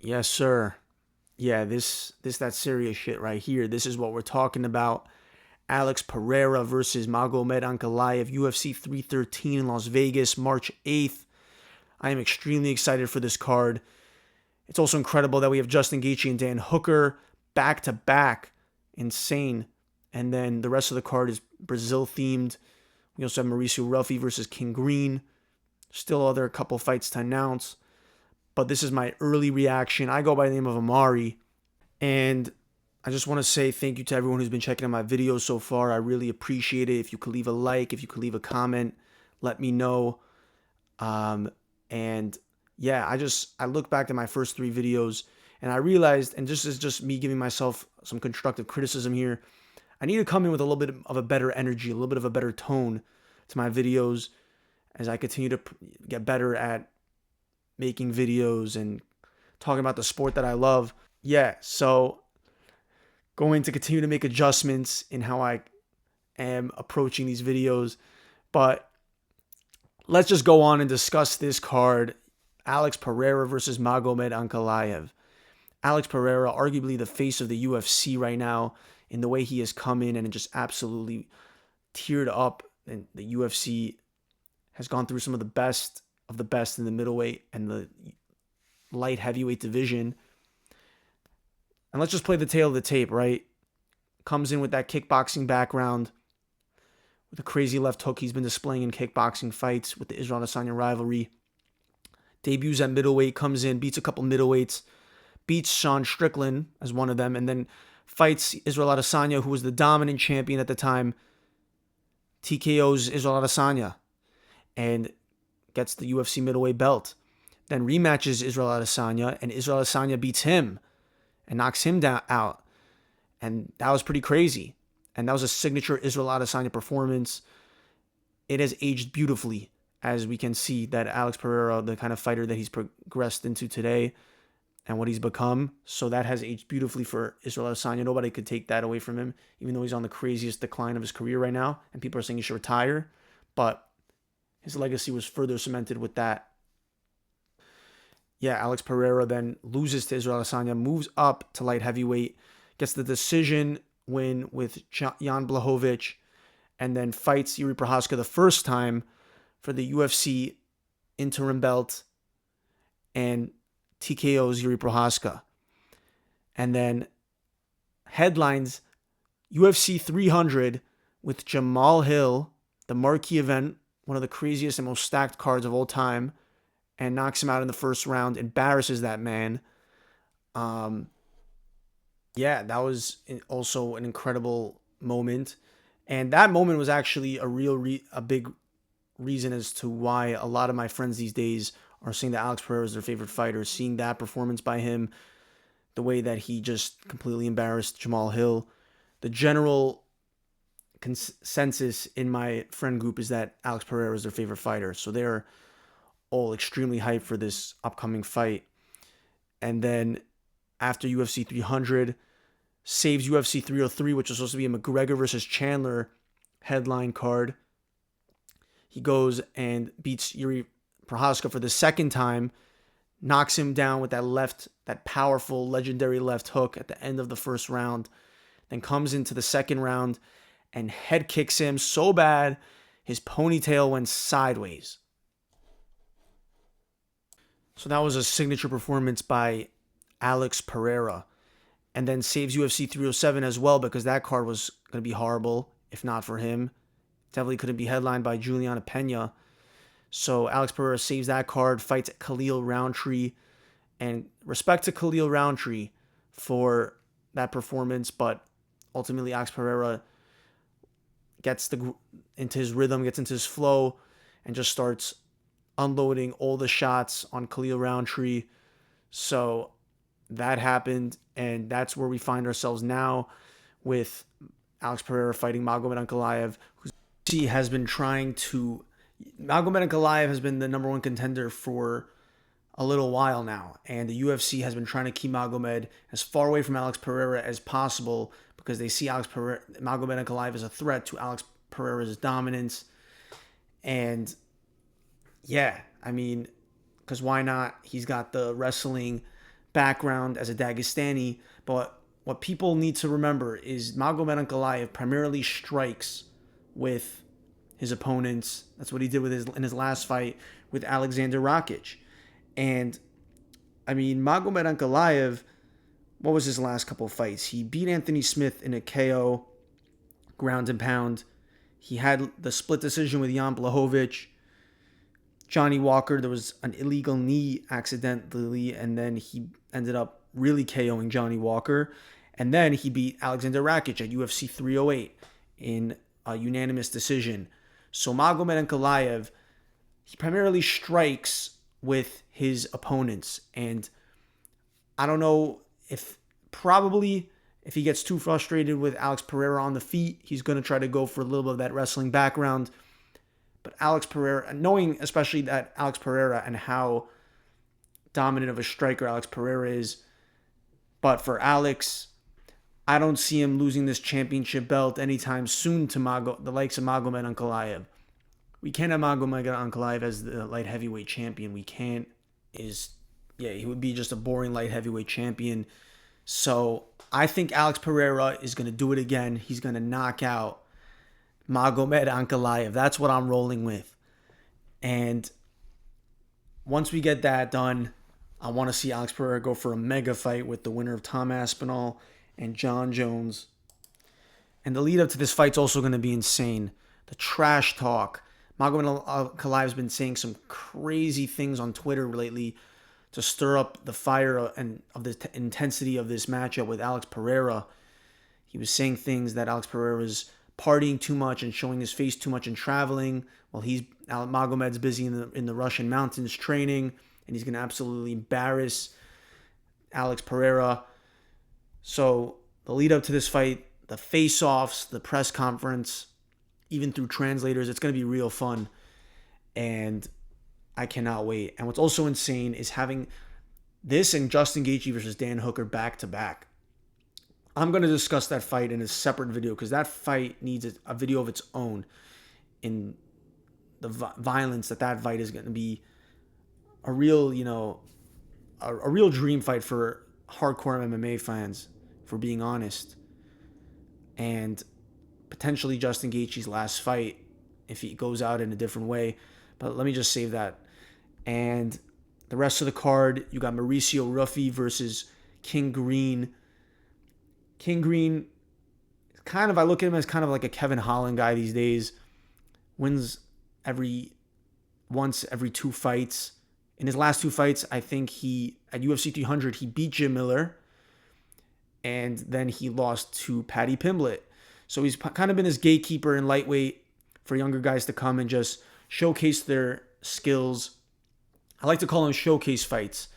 Yes, sir. Yeah, this that serious shit right here. This is what we're talking about. Alex Pereira versus Magomed Ankalaev, UFC 313 in Las Vegas, March 8th. I am extremely excited for this card. It's also incredible that we have Justin Gaethje and Dan Hooker back to back. Insane. And then the rest of the card is Brazil themed. We also have Mauricio Ruffy versus King Green. Still other couple fights to announce. But this is my early reaction. I go by the name of Amari. And I just want to say thank you to everyone who's been checking out my videos so far. I really appreciate it. If you could leave a like, if you could leave a comment, let me know. And yeah, I look back at my first three videos and I realized, and this is just me giving myself some constructive criticism here, I need to come in with a little bit of a better energy, a little bit of a better tone to my videos as I continue to get better at making videos and talking about the sport that I love. Yeah, so going to continue to make adjustments in how I am approaching these videos. But let's just go on and discuss this card. Alex Pereira versus Magomed Ankalaev. Alex Pereira, arguably the face of the UFC right now, in the way he has come in and just absolutely teared up. And the UFC has gone through some of the best in the middleweight and the light heavyweight division. And let's just play the tail of the tape, right? Comes in with that kickboxing background, with a crazy left hook he's been displaying in kickboxing fights with the Israel Adesanya rivalry. Debuts at middleweight, comes in, beats a couple middleweights, beats Sean Strickland as one of them, and then fights Israel Adesanya, who was the dominant champion at the time, TKO's Israel Adesanya, and gets the UFC middleweight belt. Then rematches Israel Adesanya, and Israel Adesanya beats him and knocks him out. And that was pretty crazy. And that was a signature Israel Adesanya performance. It has aged beautifully, as we can see that Alex Pereira, the kind of fighter that he's progressed into today and what he's become. So that has aged beautifully for Israel Adesanya. Nobody could take that away from him, even though he's on the craziest decline of his career right now. And people are saying he should retire. But his legacy was further cemented with that. Yeah, Alex Pereira then loses to Israel Adesanya, moves up to light heavyweight, gets the decision win with Jan Blachowicz, and then fights Yuri Prochazka the first time for the UFC interim belt and TKO's Yuri Prochazka. And then headlines UFC 300 with Jamal Hill, the marquee event, one of the craziest and most stacked cards of all time, and knocks him out in the first round, embarrasses that man. Yeah, that was also an incredible moment. And that moment was actually a big reason as to why a lot of my friends these days are saying that Alex Pereira is their favorite fighter. Seeing that performance by him, the way that he just completely embarrassed Jamal Hill. The general consensus in my friend group is that Alex Pereira is their favorite fighter. So they're all extremely hyped for this upcoming fight. And then after UFC 300, saves UFC 303, which was supposed to be a McGregor versus Chandler headline card. He goes and beats Yuri Prochazka for the second time, knocks him down with that powerful, legendary left hook at the end of the first round, then comes into the second round and head kicks him so bad his ponytail went sideways. So that was a signature performance by Alex Pereira. And then saves UFC 307 as well, because that card was going to be horrible if not for him. Definitely couldn't be headlined by Juliana Pena. So Alex Pereira saves that card, fights Khalil Roundtree. And respect to Khalil Roundtree for that performance, but ultimately Alex Pereira gets into his rhythm, gets into his flow, and just starts unloading all the shots on Khalil Roundtree. So that happened, and that's where we find ourselves now with Alex Pereira fighting Magomed Ankalaev, who has been trying to... Magomed Ankalaev has been the number one contender for a little while now, and the UFC has been trying to keep Magomed as far away from Alex Pereira as possible because they see Magomed Ankalaev as a threat to Alex Pereira's dominance. And yeah, I mean, because why not? He's got the wrestling background as a Dagestani, but what people need to remember is Magomed Ankalaev primarily strikes with his opponents. That's what he did in his last fight with Alexander Rakic. And I mean, Magomed Ankalaev, what was his last couple of fights? He beat Anthony Smith in a KO, ground and pound. He had the split decision with Jan Blachowicz. Johnny Walker, there was an illegal knee accidentally, and then he ended up really KOing Johnny Walker. And then he beat Alexander Rakic at UFC 308 in a unanimous decision. So Magomed Ankalaev, he primarily strikes with his opponents. And I don't know if he gets too frustrated with Alex Pereira on the feet, he's going to try to go for a little bit of that wrestling background. But Alex Pereira, knowing especially that Alex Pereira and how dominant of a striker Alex Pereira is, but for Alex, I don't see him losing this championship belt anytime soon to the likes of Magomed Ankalaev. We can't have Magomed Ankalaev as the light heavyweight champion. We can't. He would be just a boring light heavyweight champion. So I think Alex Pereira is going to do it again. He's going to knock out Magomed Ankalaev. That's what I'm rolling with. And once we get that done, I want to see Alex Pereira go for a mega fight with the winner of Tom Aspinall and John Jones. And the lead up to this fight's also going to be insane. The trash talk. Magomed Ankalaev has been saying some crazy things on Twitter lately to stir up the fire and of the intensity of this matchup with Alex Pereira. He was saying things that Alex Pereira is partying too much and showing his face too much and traveling while Magomed's busy in the Russian mountains training, and he's going to absolutely embarrass Alex Pereira. So the lead up to this fight, the face-offs, the press conference, even through translators, it's going to be real fun, and I cannot wait. And what's also insane is having this and Justin Gaethje versus Dan Hooker back-to-back. I'm going to discuss that fight in a separate video because that fight needs a video of its own in the violence that fight is going to be a real, a real dream fight for hardcore MMA fans, for being honest. And potentially Justin Gaethje's last fight if he goes out in a different way. But let me just save that. And the rest of the card, you got Mauricio Ruffi versus King Green. King Green, I look at him as kind of like a Kevin Holland guy these days. Wins once every 2 fights. In his last 2 fights, I think at UFC 300, he beat Jim Miller. And then he lost to Paddy Pimblett. So he's kind of been his gatekeeper in lightweight for younger guys to come and just showcase their skills. I like to call them showcase fights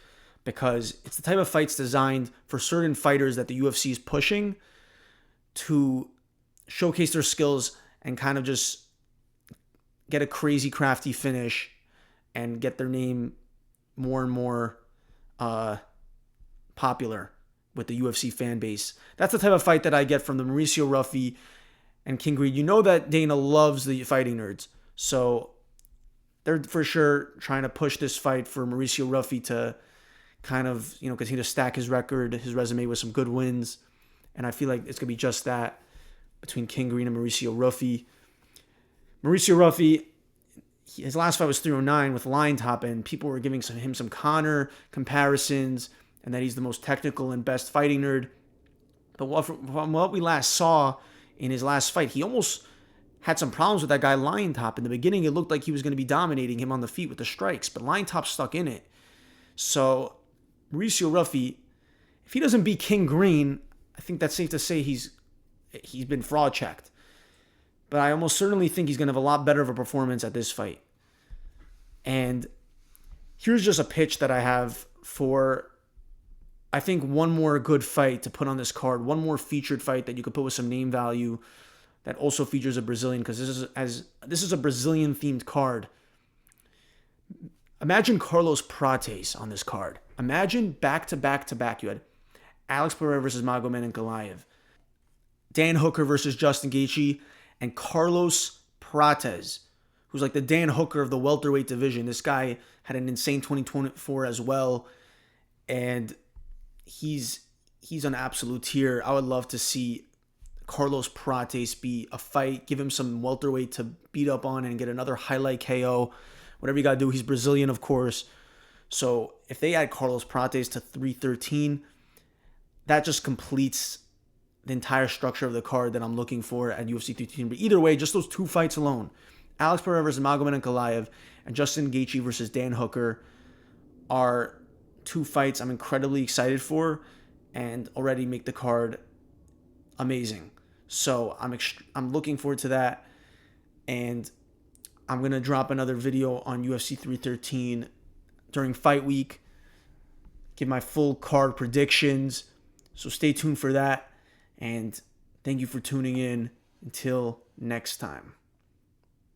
because it's the type of fights designed for certain fighters that the UFC is pushing to showcase their skills and kind of just get a crazy crafty finish and get their name more and more popular with the UFC fan base. That's the type of fight that I get from the Mauricio Ruffi and King Green. You know that Dana loves the fighting nerds. So they're for sure trying to push this fight for Mauricio Ruffi to kind of, continue to stack his record, his resume with some good wins. And I feel like it's going to be just that between King Green and Mauricio Ruffi. Mauricio Ruffi, his last fight was 309 with Lion Top, and people were giving him some Conor comparisons and that he's the most technical and best fighting nerd. But from what we last saw in his last fight, he almost had some problems with that guy Lion Top. In the beginning, it looked like he was going to be dominating him on the feet with the strikes, but Lion Top stuck in it. So Mauricio Ruffi, if he doesn't beat King Green, I think that's safe to say he's been fraud checked. But I almost certainly think he's going to have a lot better of a performance at this fight. And here's just a pitch that I have for, I think, one more good fight to put on this card, one more featured fight that you could put with some name value that also features a Brazilian, because this is a Brazilian-themed card. Imagine Carlos Prates on this card. Imagine back-to-back-to-back. You had Alex Pereira versus Magomed Ankalaev, Dan Hooker versus Justin Gaethje, and Carlos Prates, who's like the Dan Hooker of the welterweight division. This guy had an insane 2024 as well. And he's an absolute tier. I would love to see Carlos Prates be a fight, give him some welterweight to beat up on and get another highlight KO. Whatever you got to do. He's Brazilian, of course. So if they add Carlos Prates to 313, that just completes the entire structure of the card that I'm looking for at UFC 313. But either way, just those two fights alone, Alex Pereira versus Magomed Ankalaev and Justin Gaethje versus Dan Hooker, are two fights I'm incredibly excited for and already make the card amazing. So I'm looking forward to that, and I'm going to drop another video on UFC 313 during fight week, give my full card predictions. So stay tuned for that, and thank you for tuning in. Until next time.